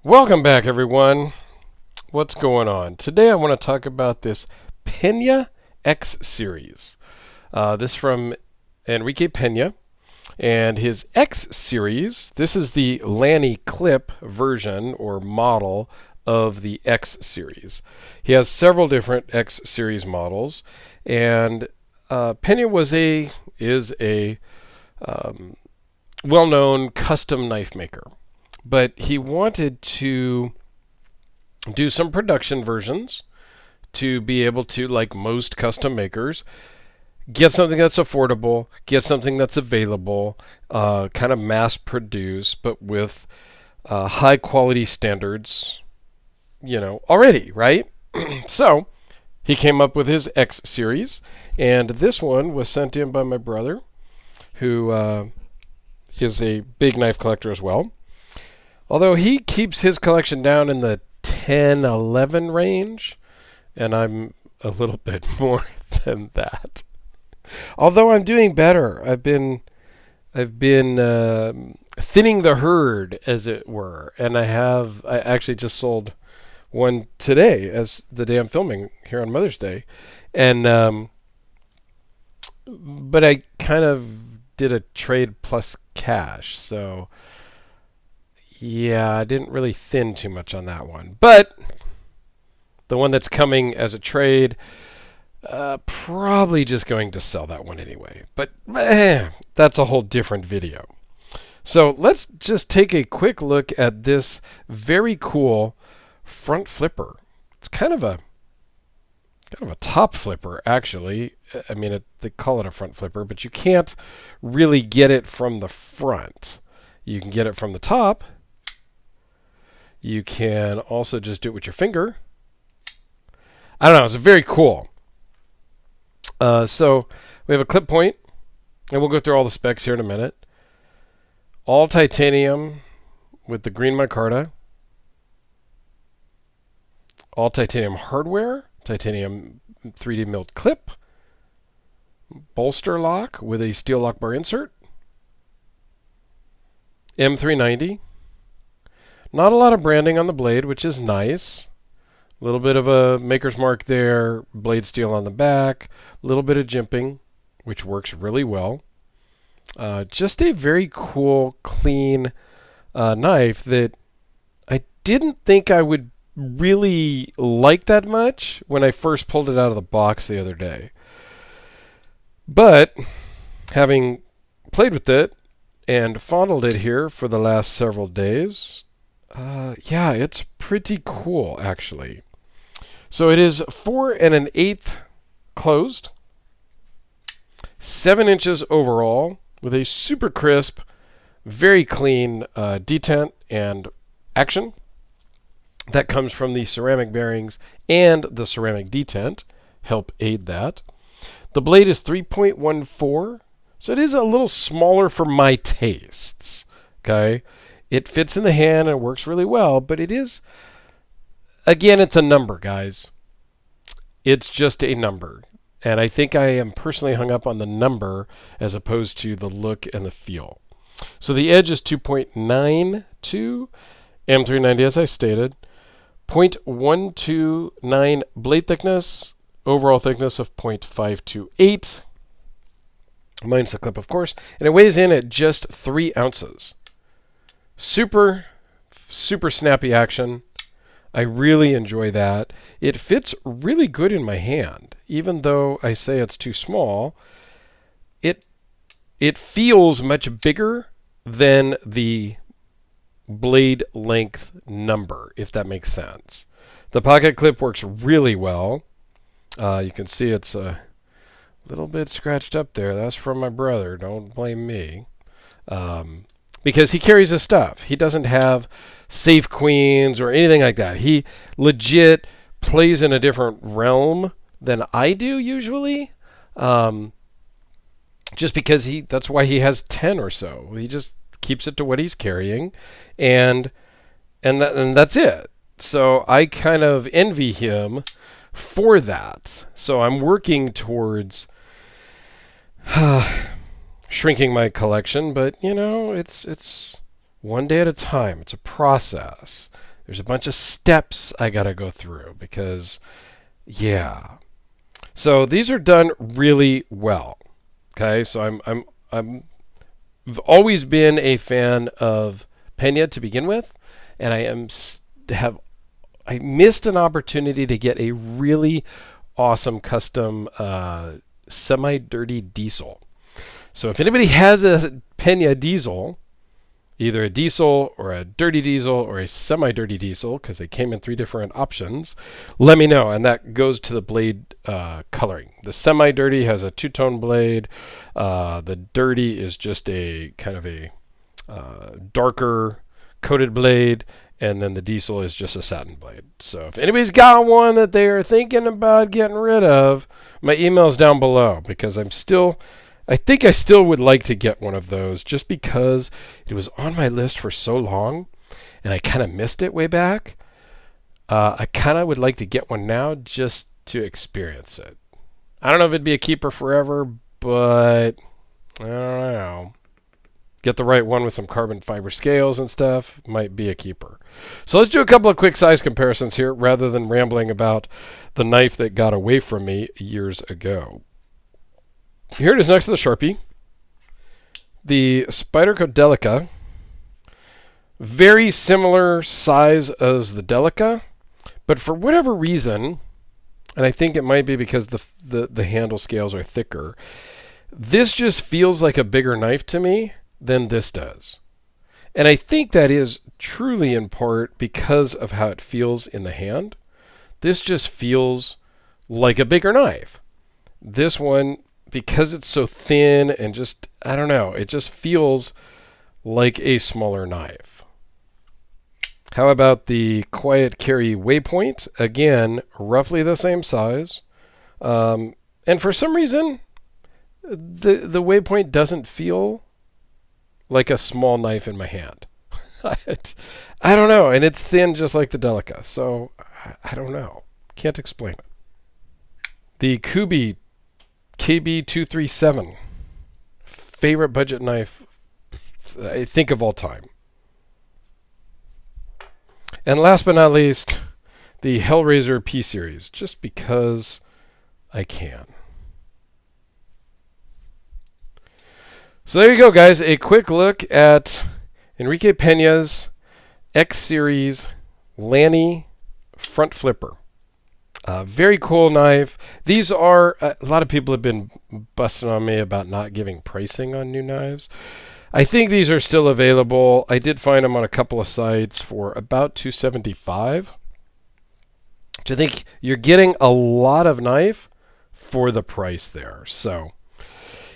Welcome back, everyone. What's going on? Today I want to talk about this Pena X Series. This from Enrique Pena and his X Series. This is the Lanny clip version or model of the X Series. He has several different X Series models, and Pena is a well-known custom knife maker. But he wanted to do some production versions to be able to, like most custom makers, get something that's affordable, get something that's available, kind of mass produce, but with high quality standards, already, right? So he came up with his X series, and this one was sent in by my brother, who is a big knife collector as well. Although he keeps his collection down in the 10, 11 range, and I'm a little bit more than that. Although I'm doing better. I've been thinning the herd, as it were, and I actually just sold one today as the day I'm filming here on Mother's Day, and but I kind of did a trade plus cash, so. Yeah, I didn't really thin too much on that one. But the one that's coming as a trade, probably just going to sell that one anyway. But that's a whole different video. So let's just take a quick look at this very cool front flipper. It's kind of a top flipper, actually. I mean, they call it a front flipper, but you can't really get it from the front. You can get it from the top. You can also just do it with your finger. I don't know. It's very cool. So we have a clip point, and we'll go through all the specs here in a minute. All titanium with the green micarta. All titanium hardware. Titanium 3D milled clip. Bolster lock with a steel lock bar insert. M390. Not a lot of branding on the blade, which is nice. A little bit of a maker's mark there, blade steel on the back, a little bit of jimping, which works really well. Just a very cool, clean knife that I didn't think I would really like that much when I first pulled it out of the box the other day. But having played with it and fondled it here for the last several days, yeah, it's pretty cool, actually. So it is 4 1/8 closed, 7 inches overall, with a super crisp, very clean detent and action. That comes from the ceramic bearings and the ceramic detent, help aid that. The blade is 3.14, so it is a little smaller for my tastes, okay? It fits in the hand and works really well, but it is, again, it's a number, guys. It's just a number. And I think I am personally hung up on the number as opposed to the look and the feel. So the edge is 2.92, M390 as I stated, 0.129 blade thickness, overall thickness of 0.528, minus the clip, of course, and it weighs in at just 3 ounces. Super snappy action. I really enjoy that. It fits really good in my hand. Even though I say it's too small, it feels much bigger than the blade length number, if that makes sense. The pocket clip works really well. You can see it's a little bit scratched up there. That's from my brother. Don't blame me. Because he carries his stuff. He doesn't have safe queens or anything like that. He legit plays in a different realm than I do usually. Just because that's why he has 10 or so. He just keeps it to what he's carrying, and that's it. So I kind of envy him for that. So I'm working towards shrinking my collection, but it's one day at a time. It's a process. There's a bunch of steps I got to go through because, yeah. So these are done really well. Okay, so I've always been a fan of Pena to begin with, and I missed an opportunity to get a really awesome custom semi-dirty diesel. So if anybody has a Pena diesel, either a diesel or a dirty diesel or a semi-dirty diesel, because they came in 3 different options, let me know. And that goes to the blade coloring. The semi-dirty has a 2-tone blade. The dirty is just a kind of a darker coated blade. And then the diesel is just a satin blade. So if anybody's got one that they are thinking about getting rid of, my email's down below, because I think I still would like to get one of those just because it was on my list for so long and I kind of missed it way back. I kind of would like to get one now just to experience it. I don't know if it'd be a keeper forever, but I don't know. Get the right one with some carbon fiber scales and stuff, might be a keeper. So let's do a couple of quick size comparisons here rather than rambling about the knife that got away from me years ago. Here it is next to the Sharpie. The Spyderco Delica. Very similar size as the Delica, but for whatever reason, and I think it might be because the handle scales are thicker, this just feels like a bigger knife to me than this does. And I think that is truly in part because of how it feels in the hand. This just feels like a bigger knife. This one, because it's so thin and just, I don't know, it just feels like a smaller knife. How about the Quiet Carry Waypoint? Again, roughly the same size. And for some reason, the Waypoint doesn't feel like a small knife in my hand. I don't know, and it's thin just like the Delica, so I don't know. Can't explain it. The Kubi KB237, favorite budget knife, I think, of all time. And last but not least, the Hellraiser P Series, just because I can. So there you go, guys. A quick look at Enrique Pena's X Series Lanny front flipper. Very cool knife. These are, a lot of people have been busting on me about not giving pricing on new knives. I think these are still available. I did find them on a couple of sites for about $275. Which I think you're getting a lot of knife for the price there. So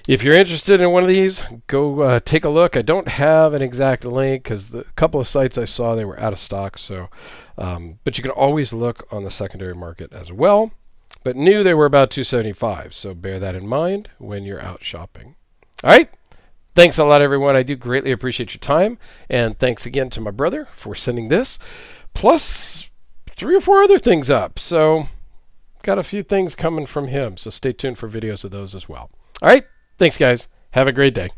if you're interested in one of these, go take a look. I don't have an exact link because the couple of sites I saw, they were out of stock. So, but you can always look on the secondary market as well. But new, they were about $275. So bear that in mind when you're out shopping. All right. Thanks a lot, everyone. I do greatly appreciate your time. And thanks again to my brother for sending this, plus 3 or 4 other things up. So got a few things coming from him. So stay tuned for videos of those as well. All right. Thanks, guys. Have a great day.